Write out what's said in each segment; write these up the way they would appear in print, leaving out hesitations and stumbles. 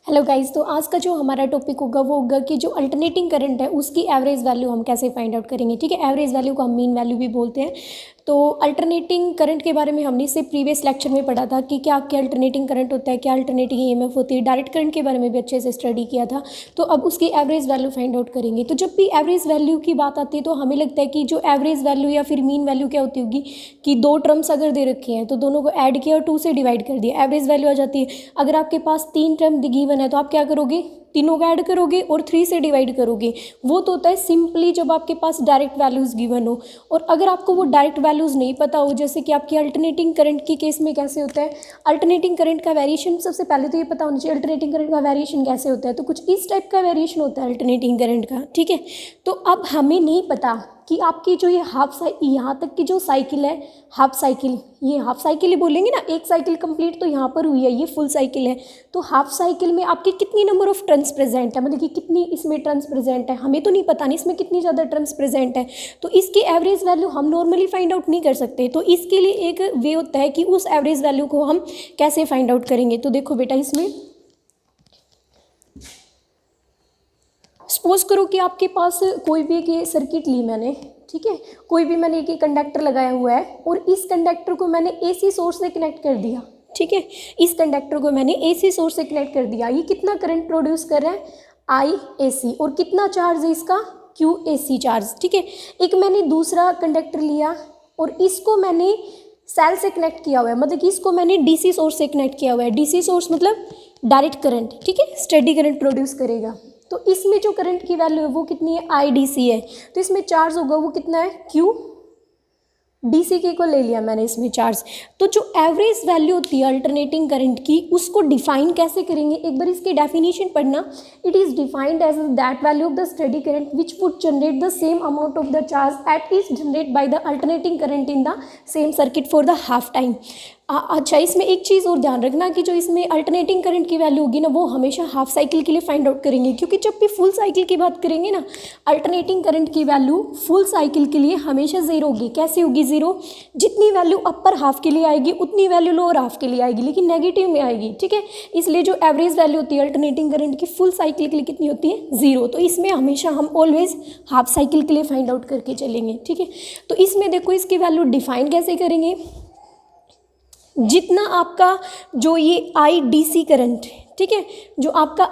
Hello guys, तो आज का जो हमारा टॉपिक होगा वो होगा कि जो अल्टरनेटिंग करंट है उसकी एवरेज वैल्यू हम कैसे फाइंड आउट करेंगे। ठीक है, एवरेज वैल्यू को हम मीन वैल्यू भी बोलते हैं। तो अल्टरनेटिंग करंट के बारे में हमने इससे प्रीवियस लेक्चर में पढ़ा था कि क्या अल्टरनेटिंग करंट होता है, क्या अल्टरनेटिंग ईएमएफ होती है। डायरेक्ट करंट के बारे में भी अच्छे से स्टडी किया था। तो अब उसकी एवरेज वैल्यू फाइंड आउट करेंगे। तो जब भी एवरेज वैल्यू की बात आती है तो हमें लगता है कि जो एवरेज वैल्यू या फिर मीन वैल्यू क्या होती होगी कि दो टर्म्स अगर दे रखे हैं तो दोनों को ऐड किया और 2 से डिवाइड कर दिया, एवरेज वैल्यू आ जाती है। अगर आपके पास 3 टर्म गिवन है तो आप क्या करोगे, तीनों का ऐड करोगे और 3 से डिवाइड करोगे। वो तो होता है सिंपली जब आपके पास डायरेक्ट वैल्यूज गिवन हो। और अगर आपको वो डायरेक्ट वैल्यूज नहीं पता हो, जैसे कि आपकी अल्टरनेटिंग करंट की केस में कैसे होता है, अल्टरनेटिंग करंट का वेरिएशन सबसे पहले तो ये पता होना चाहिए अल्टरनेटिंग करंट का वेरिएशन कैसे होता है। तो कुछ इस टाइप का वेरिएशन होता है अल्टरनेटिंग करंट का। ठीक है, तो अब हमें नहीं पता कि आपकी जो ये यहाँ तक की जो साइकिल है, हाफ साइकिल, ये हाफ साइकिल ही बोलेंगे ना, एक साइकिल कंप्लीट तो यहाँ पर हुई है, ये फुल साइकिल है। तो हाफ साइकिल में आपके कितनी नंबर ऑफ टर्न्स प्रेजेंट है, मतलब कि कितनी इसमें टर्न्स प्रेजेंट है, हमें तो नहीं पता नहीं इसमें कितनी ज़्यादा टर्न्स प्रेजेंट है। तो इसकी एवरेज वैल्यू हम नॉर्मली फाइंड आउट नहीं कर सकते। तो इसके लिए एक वे होता है कि उस एवरेज वैल्यू को हम कैसे फाइंड आउट करेंगे। तो देखो बेटा, इसमें सपोज करो कि आपके पास कोई भी एक सर्किट ली मैंने, ठीक है, कोई भी मैंने एक कंडक्टर लगाया हुआ है और इस कंडक्टर को मैंने एसी सोर्स से कनेक्ट कर दिया। ठीक है, इस कंडक्टर को मैंने एसी सोर्स से कनेक्ट कर दिया। ये कितना करंट प्रोड्यूस कर रहा है, आई एसी, और कितना चार्ज है इसका, क्यू एसी चार्ज। ठीक है, एक मैंने दूसरा कंडक्टर लिया और इसको मैंने सेल से कनेक्ट किया हुआ है, मतलब कि इसको मैंने डीसी सोर्स से कनेक्ट किया हुआ है। डीसी सोर्स मतलब डायरेक्ट करंट, ठीक है, स्टेडी करंट प्रोड्यूस करेगा। तो इसमें जो करंट की वैल्यू है वो कितनी है, आई डी सी है। तो इसमें चार्ज होगा वो कितना है, क्यू डीसी के इक्वल ले लिया मैंने इसमें चार्ज। तो जो एवरेज वैल्यू होती है अल्टरनेटिंग करंट की, उसको डिफाइन कैसे करेंगे, एक बार इसकी डेफिनेशन पढ़ना। It is defined as that value of the steady current which would generate the same amount of the charge at is generate by the alternating current in the same circuit for the half time. अच्छा, इसमें एक चीज़ और ध्यान रखना कि जो इसमें alternating current की वैल्यू होगी ना, वो हमेशा हाफ साइकिल के लिए फाइंड आउट करेंगे, क्योंकि जब भी फुल साइकिल की बात करेंगे ना, अल्टरनेटिंग करंट की वैल्यू फुल साइकिल के लिए हमेशा ज़ीरो होगी। कैसे होगी ज़ीरो, जितनी वैल्यू अपर हाफ के लिए आएगी उतनी वैल्यू लोअर हाफ के लिए आएगी, लेकिन नेगेटिव में आएगी। ठीक है, इसलिए जो एवरेज वैल्यू होती है अल्टरनेटिंग करंट की फुल साइकिल के लिए कितनी होती है, ज़ीरो। तो इसमें हमेशा हम ऑलवेज हाफ साइकिल के लिए फाइंड आउट करके चलेंगे। ठीक है, तो इसमें देखो इसकी वैल्यू डिफाइन कैसे करेंगे, जितना आपका जो ये आई डीसी करंट, ठीक है, जो आपका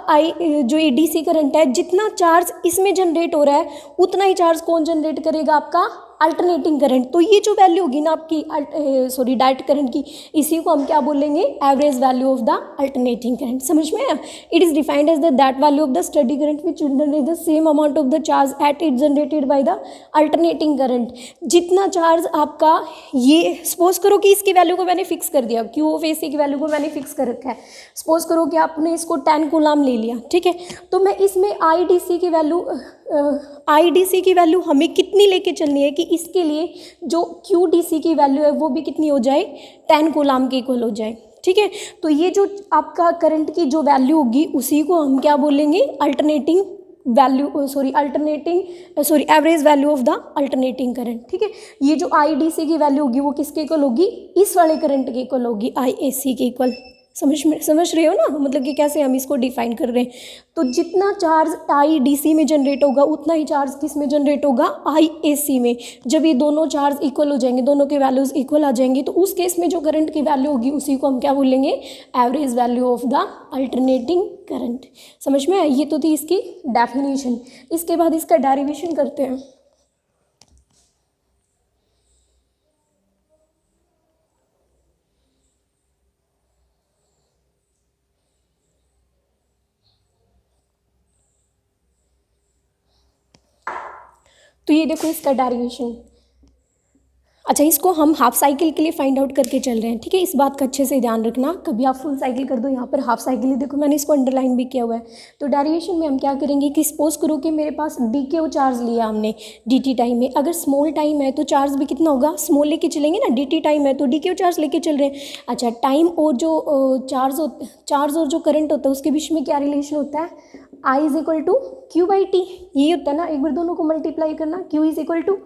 जो ये डीसी करंट है, जितना चार्ज इसमें जनरेट हो रहा है उतना ही चार्ज कौन जनरेट करेगा, आपका अल्टरनेटिंग करंट। तो ये जो वैल्यू होगी ना आपकी डायरेक्ट करंट की, इसी को हम क्या बोलेंगे, average value of the alternating current. समझ में आया, it is defined as that value of the steady current which generate the same amount of the charge at it generated by the alternating current. जितना charge आपका, ये suppose करो कि इसकी value को मैंने फिक्स कर दिया, क्यू ऑफ एसी की वैल्यू को मैंने फिक्स कर रखा है। सपोज करो कि आपने इसको 10 कूलाम ले लिया। ठीक है, तो मैं इसमें आईडीसी की वैल्यू हमें कितनी लेके चलनी है कि इसके लिए जो क्यूडीसी की वैल्यू है वो भी कितनी हो जाए, 10 कूलाम के इक्वल हो जाए। ठीक है, तो ये जो आपका करंट की जो वैल्यू होगी उसी को हम क्या बोलेंगे, average value of the alternating current. ठीक है, ये जो आईडीसी की वैल्यू होगी वो किसके इक्वल होगी, इस वाले करंट के इक्वल होगी, आईएसी के इक्वल। समझ रहे हो ना, मतलब कि कैसे हम इसको डिफाइन कर रहे हैं। तो जितना चार्ज आई डीसी में जनरेट होगा उतना ही चार्ज किस में जनरेट होगा, आई एसी में। जब ये दोनों चार्ज इक्वल हो जाएंगे, दोनों के वैल्यूज इक्वल आ जाएंगी, तो उस केस में जो करंट की वैल्यू होगी उसी को हम क्या बोलेंगे, average value of the alternating current. समझ में आया, ये तो थी इसकी डेफिनेशन। इसके बाद इसका डेरिवेशन करते हैं। तो ये देखो इसका डेरिवेशन। अच्छा, इसको हम हाफ साइकिल के लिए फाइंड आउट करके चल रहे हैं। ठीक है, इस बात का अच्छे से ध्यान रखना, कभी आप फुल साइकिल कर दो, यहाँ पर हाफ साइकिल ही देखो मैंने इसको अंडरलाइन भी किया हुआ है। तो डेरिवेशन में हम क्या करेंगे कि सपोज करो कि मेरे पास डीके चार्ज लिया हमने डीटी टाइम में। अगर स्मॉल टाइम है तो चार्ज भी कितना होगा, स्मॉल लेके चलेंगे ना, डीटी टाइम है तो डीके चार्ज लेके चल रहे हैं। अच्छा, टाइम और जो चार्ज और जो करंट होता है उसके बीच में क्या रिलेशन होता है, I is equal to Q by T, यही होता है ना। एक बार दोनों को मल्टीप्लाई करना, Q is equal to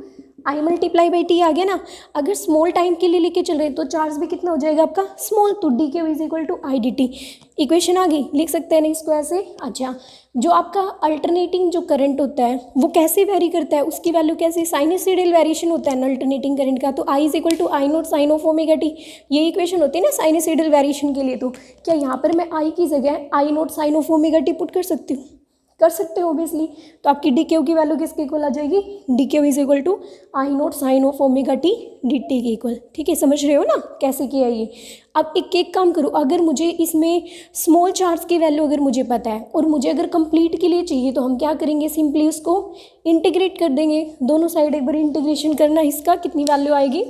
I multiply by T आ गया ना। अगर स्मॉल टाइम के लिए लेके चल रहे हैं तो चार्ज भी कितना हो जाएगा आपका स्मॉल, तो D Q is equal to I D T. Equation आ गई, लिख सकते हैं ना इसको ऐसे। अच्छा, जो आपका अल्टरनेटिंग जो करंट होता है वो कैसे वेरी करता है, उसकी वैल्यू कैसे, साइनसॉइडल वेरिएशन होता है ना अल्टरनेटिंग करंट का, तो I is equal to I naught sine of omega T. ये इक्वेशन होती है ना साइनसॉइडल वेरिएशन के लिए। तो क्या यहाँ पर मैं आई की जगह I naught sine of omega T put कर सकती हूँ? कर सकते हो ऑब्वियसली। तो आपकी डी क्यू की वैल्यू किसके इक्वल आ जाएगी, D Q is equal to I naught sine of omega T D T के इक्वल। ठीक है, समझ रहे हो ना कैसे किया ये। अब एक काम करो, अगर मुझे इसमें स्मॉल चार्ज की वैल्यू अगर मुझे पता है और मुझे अगर कंप्लीट के लिए चाहिए तो हम क्या करेंगे, सिंपली उसको इंटीग्रेट कर देंगे। दोनों साइड एक बार इंटीग्रेशन करना, इसका कितनी वैल्यू आएगी,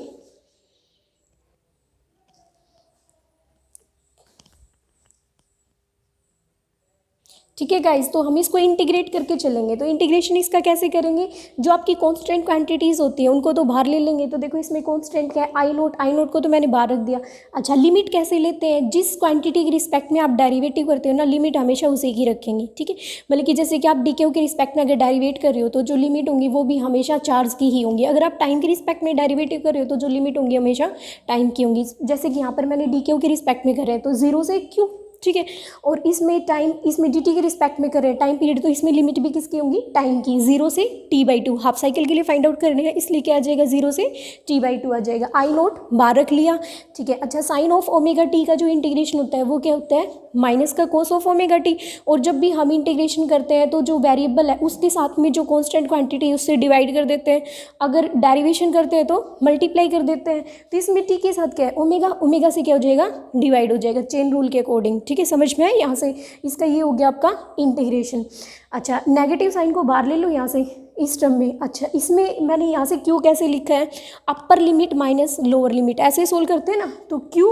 ठीक है गाइस। तो हम इसको इंटीग्रेट करके चलेंगे। तो इंटीग्रेशन इसका कैसे करेंगे, जो आपकी कांस्टेंट क्वांटिटीज़ होती है उनको तो बाहर ले लेंगे। तो देखो इसमें कांस्टेंट क्या है, आई नोट को तो मैंने बाहर रख दिया। अच्छा, लिमिट कैसे लेते हैं, जिस क्वांटिटी के रिस्पेक्ट में आप डेरिवेटिव करते हो ना, लिमिट हमेशा उसी की रखेंगे। ठीक है, मतलब कि जैसे कि आप डी क्यू के रिस्पेक्ट में अगर डेरिवेट कर रहे हो तो जो लिमिट होंगी वो भी हमेशा चार्ज की ही होंगी। अगर आप टाइम के रिस्पेक्ट में डेरिवेटिव कर रहे हो तो जो लिमिट होंगी हमेशा टाइम की होंगी। जैसे कि यहाँ पर मैंने डी क्यू के रिस्पेक्ट में कर रहे हैं तो जीरो से क्यू, ठीक है, और इसमें टाइम, इसमें डी टी के रिस्पेक्ट में कर रहे हैं टाइम पीरियड, तो इसमें लिमिट भी किसकी होंगी, टाइम की, जीरो से T by two. Half cycle के लिए फाइंड आउट करने हैं, इसलिए क्या आ जाएगा, जीरो से टी बाई टू आ जाएगा। आई नोट बाहर रख लिया, ठीक है। अच्छा, साइन ऑफ ओमेगा टी का जो इंटीग्रेशन होता है वो क्या होता है, माइनस का कोस ऑफ ओमेगा टी। और जब भी हम इंटीग्रेशन करते हैं तो जो वेरिएबल है उसके साथ में जो कॉन्स्टेंट क्वान्टिटी है उससे डिवाइड कर देते हैं, अगर डेरिवेशन करते हैं तो मल्टीप्लाई कर देते हैं। तो इसमें टी के साथ क्या है, ओमेगा, ओमेगा से क्या हो जाएगा, डिवाइड हो जाएगा चेन रूल के अकॉर्डिंग। ठीक है, समझ में आया यहाँ से, इसका ये हो गया आपका इंटीग्रेशन। अच्छा, नेगेटिव साइन को बाहर ले लो यहाँ से इस टर्म में। अच्छा, इसमें मैंने यहाँ से क्यू कैसे लिखा है, upper limit minus lower limit, ऐसे सोल्व करते हैं ना। तो क्यू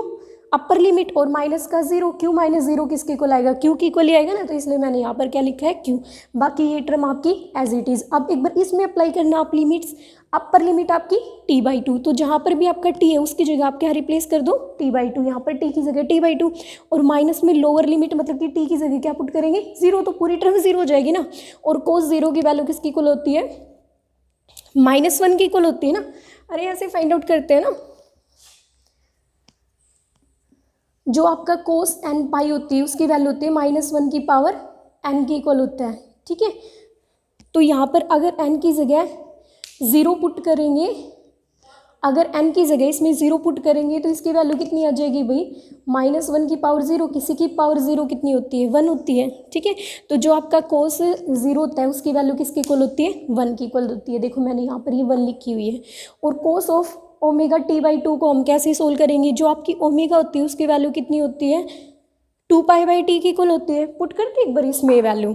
अपर लिमिट और माइनस का जीरो, क्यू माइनस जीरो किसके इक्वल आएगा, क्यू की इक्वल ही आएगा ना, तो इसलिए मैंने यहाँ पर क्या लिखा है, क्यू। बाकी ये टर्म आपकी एज इट इज़। अब एक बार इसमें अप्लाई करना आप लिमिट्स, अपर लिमिट आपकी टी बाई टू, तो जहाँ पर भी आपका टी है उसकी जगह आप क्या रिप्लेस कर दो, टी बाई टू। यहाँ पर टी की जगह टी बाई टू, और माइनस में लोअर लिमिट मतलब कि टी की जगह क्या पुट करेंगे, जीरो, तो पूरी टर्म जीरो हो जाएगी ना। और कोस जीरो की वैल्यू किसकी इक्वल होती है, -1 की इक्वल होती है ना। अरे ऐसे फाइंड आउट करते हैं ना, जो आपका कोस एन पाई होती है उसकी वैल्यू होती है -1 की पावर एन की इक्वल होता है। ठीक है, तो यहाँ पर अगर एन की जगह ज़ीरो पुट करेंगे, अगर एन की जगह इसमें ज़ीरो पुट करेंगे तो इसकी वैल्यू कितनी आ जाएगी भाई, -1 की पावर ज़ीरो, किसी की पावर ज़ीरो कितनी होती है, 1 होती है। ठीक है, तो जो आपका कोस ज़ीरो होता है उसकी वैल्यू किसकी इक्वल होती है, 1 की इक्वल होती है। देखो मैंने यहाँ पर ये 1 लिखी हुई है। और cos of omega T by two को हम कैसे सोल्व करेंगे, जो आपकी ओमेगा होती है उसकी वैल्यू कितनी होती है, 2 पाई बाई टी की इक्वल होती है। पुट करते एक बार इसमें वैल्यू,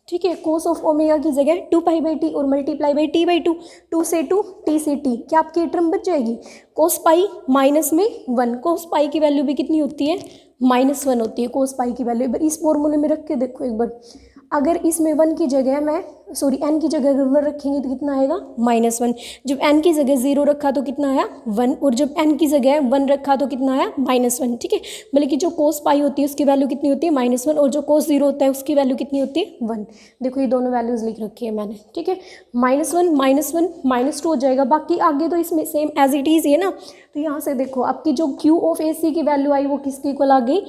ठीक है, कोस ऑफ ओमेगा की जगह 2 पाई बाई टी और multiply by T by two, 2 से 2 टी से टी, क्या आपकी टर्म बच जाएगी, कोस पाई माइनस में 1। कोस पाई की वैल्यू भी कितनी होती है, -1 होती है कोस पाई की वैल्यू। एक बार इस फॉर्मूले में रख के देखो एक बार, अगर इसमें 1 की जगह मैं एन की जगह अगर 1 रखेंगे तो कितना आएगा, -1। जब एन की जगह 0 रखा तो कितना आया, 1, और जब एन की जगह 1 रखा तो कितना आया, -1। ठीक है, मतलब कि जो कोस पाई होती है उसकी वैल्यू कितनी होती है, -1, और जो कोस 0 होता है उसकी वैल्यू कितनी होती है, 1। देखो ये दोनों वैल्यूज़ लिख रखी है मैंने। ठीक है, -1 -2 हो जाएगा। बाकी आगे तो इसमें सेम एज इट इज़ है ना। तो यहाँ से देखो आपकी जो क्यू ऑफ ए सी की वैल्यू आई वो किसकी इक्वल आ गई,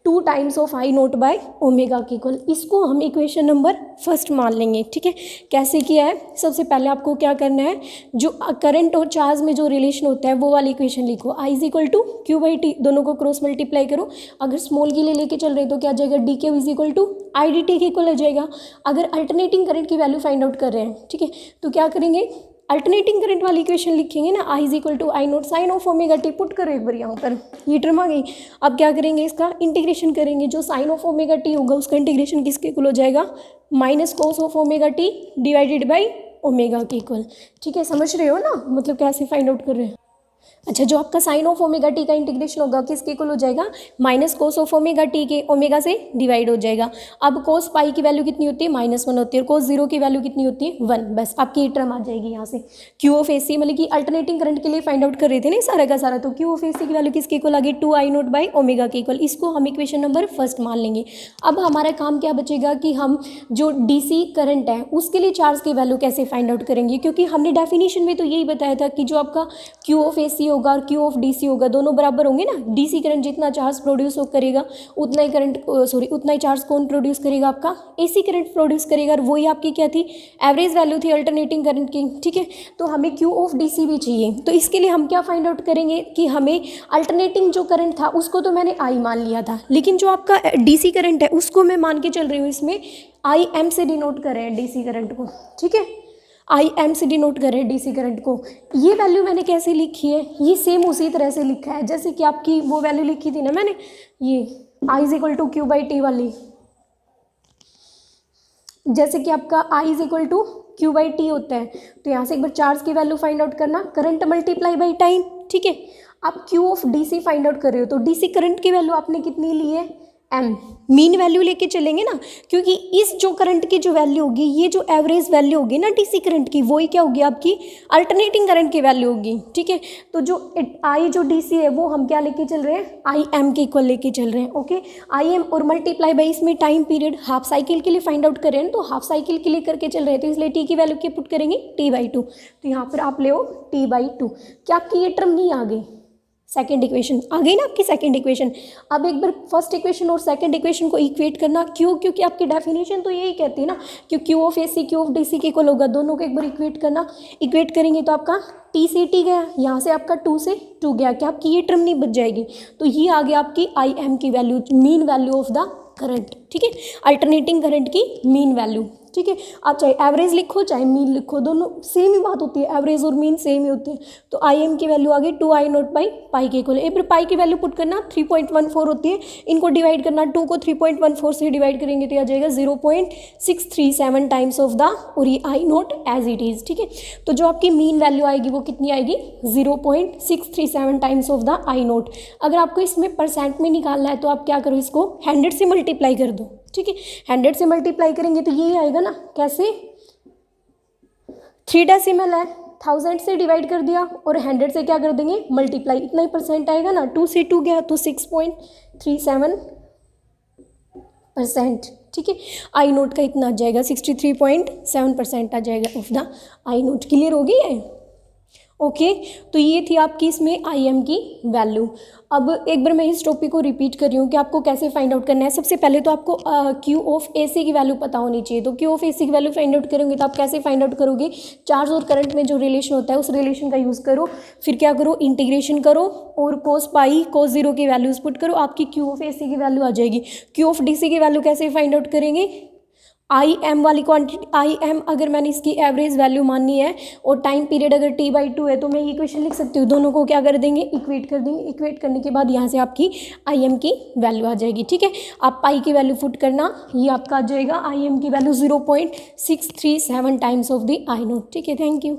2 times of I note by omega की इक्वल। इसको हम इक्वेशन नंबर फर्स्ट मान लेंगे। ठीक है, कैसे किया है, सबसे पहले आपको क्या करना है, जो करंट और चार्ज में जो रिलेशन होता है वो वाली इक्वेशन लिखो, I is equal to Q by T, दोनों को क्रॉस मल्टीप्लाई करो। अगर स्मॉल के लिए लेके चल रहे तो क्या आ जाएगा, D Q is equal to I D T के इक्वल आ जाएगा। अगर अल्टरनेटिंग करंट की वैल्यू फाइंड आउट कर रहे हैं, ठीक है, तो क्या करेंगे, अल्टरनेटिंग करंट वाली इक्वेशन लिखेंगे ना, I is equal to I naught sine of omega T. Put करो एक बार यहाँ पर, ये टर्म आ गई। अब क्या करेंगे, इसका इंटीग्रेशन करेंगे, जो साइन ऑफ ओमेगा टी होगा उसका इंटीग्रेशन किसके इक्वल हो जाएगा, minus cos of omega T divided by omega के इक्वल। ठीक है, समझ रहे हो ना, मतलब कैसे फाइंड आउट कर रहे हैं। अच्छा, जो आपका साइन ऑफ ओमेगा टी का इंटीग्रेशन होगा किसके इक्वल हो जाएगा, minus cos of omega T के, ओमेगा से डिवाइड हो जाएगा। अब कोस पाई की वैल्यू कितनी होती है, -1 होती है, और कोस जीरो की वैल्यू कितनी होती है, 1। बस आपकी ये टर्म आ जाएगी यहाँ से। क्यू ऑफ ए सी मतलब कि अल्टरनेटिंग करंट के लिए फाइंड आउट कर रहे थे ना सारा का सारा, तो क्यू ऑफ ए सी की वैल्यू किसके इक्वल आ गई, 2I0/ओमेगा के इक्वल। इसको हम इक्वेशन नंबर फर्स्ट मान लेंगे। अब हमारा काम क्या बचेगा कि हम जो डीसी करंट है उसके लिए चार्ज की वैल्यू कैसे फाइंड आउट करेंगे, क्योंकि हमने डेफिनेशन में तो यही बताया था कि जो आपका क्यू ऑफ ए सी होगा और क्यू ऑफ डी सी होगा दोनों बराबर होंगे ना। डीसी करंट जितना चार्ज प्रोड्यूस करेगा उतना ही उतना ही चार्ज कौन प्रोड्यूस करेगा, आपका एसी करंट प्रोड्यूस करेगा। और वही आपकी क्या थी, एवरेज वैल्यू थी अल्टरनेटिंग करंट की। ठीक है, तो हमें क्यू ऑफ डीसी भी चाहिए, तो इसके लिए हम क्या फाइंड आउट करेंगे कि हमें अल्टरनेटिंग जो करंट था उसको तो मैंने आई मान लिया था, लेकिन जो आपका डीसी करंट है उसको मैं मान के चल रही हूँ, इसमें आई एम से डिनोट कर रहे हैं डीसी करंट को। ठीक है, आई एम से डिनोट करें डीसी करंट को। ये वैल्यू मैंने कैसे लिखी है, ये सेम उसी तरह से लिखा है जैसे कि आपकी वो वैल्यू लिखी थी ना मैंने, ये I is equal to Q by T वाली, जैसे कि आपका I is equal to Q by T होता है। तो यहाँ से एक बार चार्ज की वैल्यू फाइंड आउट करना, करंट मल्टीप्लाई बाई टाइम। ठीक है, आप Q of DC find out कर रहे हो, तो डीसी करंट की वैल्यू आपने कितनी ली है, एम। मीन वैल्यू लेके चलेंगे ना, क्योंकि इस जो करंट की जो वैल्यू होगी, ये जो एवरेज वैल्यू होगी ना डीसी करंट की, वही क्या होगी, आपकी अल्टरनेटिंग करंट की वैल्यू होगी। ठीक है, तो जो आई जो डीसी है वो हम क्या लेके चल रहे हैं, आई एम के इक्वल लेके चल रहे हैं। ओके, आई एम और मल्टीप्लाई बाई इसमें टाइम पीरियड हाफ साइकिल के लिए फाइंड आउट करें, तो हाफ साइकिल के लिए करके चल रहे हैं, तो इसलिए टी की वैल्यू क्या पुट करेंगे, t/2। तो यहाँ पर आप ले t/2। क्या आपकी ये टर्म नहीं आ गई, सेकेंड इक्वेशन आ गई ना आपकी सेकेंड इक्वेशन। अब एक बार फर्स्ट इक्वेशन और सेकेंड इक्वेशन को इक्वेट करना, क्यों, क्योंकि आपकी डेफिनेशन तो यही कहती है ना कि Q of A C Q of D C के इक्वल होगा, दोनों को एक बार इक्वेट करना। इक्वेट करेंगे तो आपका टी से टी गया, यहाँ से आपका 2 से 2 गया, क्या आपकी ये टर्म नहीं बच जाएगी, तो ये आ गया आपकी आई एम की value, mean value of the current. ठीक है, अल्टरनेटिंग करंट की मीन वैल्यू। ठीक है, आप चाहे एवरेज लिखो चाहे मीन लिखो, दोनों सेम ही बात होती है, एवरेज और मीन सेम ही होती है। तो आई एम की वैल्यू आ गई 2I0/पाई के इक्वल। एक बार पाई की वैल्यू पुट करना 3.14 होती है, इनको डिवाइड करना, 2 को 3.14 से डिवाइड करेंगे तो आ जाएगा 0.637 टाइम्स ऑफ द और ये आई नोट एज इट इज़। ठीक है, तो जो आपकी मीन वैल्यू आएगी वो कितनी आएगी, 0.637 times of the I note. अगर आपको इसमें परसेंट में निकालना है तो आप क्या करो, इसको 100 से मल्टीप्लाई कर दो। ठीक है, 100 से मल्टीप्लाई करेंगे तो यही आएगा ना, कैसे, 3 डेसिमल है, 1000 से डिवाइड कर दिया और 100 से क्या कर देंगे मल्टीप्लाई, इतना ही परसेंट आएगा ना, 2 से 2 गया तो 6.37%। ठीक है, आई नोट का इतना आ जाएगा 63.7% आ जाएगा of the I note. Clear हो गई है, ओके। तो ये थी आपकी इसमें आई एम की वैल्यू। अब एक बार मैं इस टॉपिक को रिपीट कर रही हूँ कि आपको कैसे फाइंड आउट करना है। सबसे पहले तो आपको क्यू ऑफ ए सी की वैल्यू पता होनी चाहिए। तो क्यू ऑफ ए सी की वैल्यू फाइंड आउट करोगे तो आप कैसे फाइंड आउट करोगे, चार्ज और करंट में जो रिलेशन होता है उस रिलेशन का यूज़ करो, फिर क्या करो, इंटीग्रेशन करो और कोस पाई कोस जीरो की वैल्यूज पुट करो, आपकी क्यू ऑफ ए सी की वैल्यू आ जाएगी। क्यू ऑफ डी सी की वैल्यू कैसे फाइंड आउट करेंगे, आई एम वाली क्वांटिटी, आई एम अगर मैंने इसकी एवरेज वैल्यू माननी है और टाइम पीरियड अगर t/2 है तो मैं ये इक्वेशन लिख सकती हूँ, दोनों को क्या कर देंगे, इक्वेट कर देंगे। इक्वेट करने के बाद यहाँ से आपकी आई एम की वैल्यू आ जाएगी। ठीक है, आप पाई की वैल्यू पुट करना, ये आपका आ जाएगा आई एम की value 0.637 times of the I note. ठीक है, थैंक यू।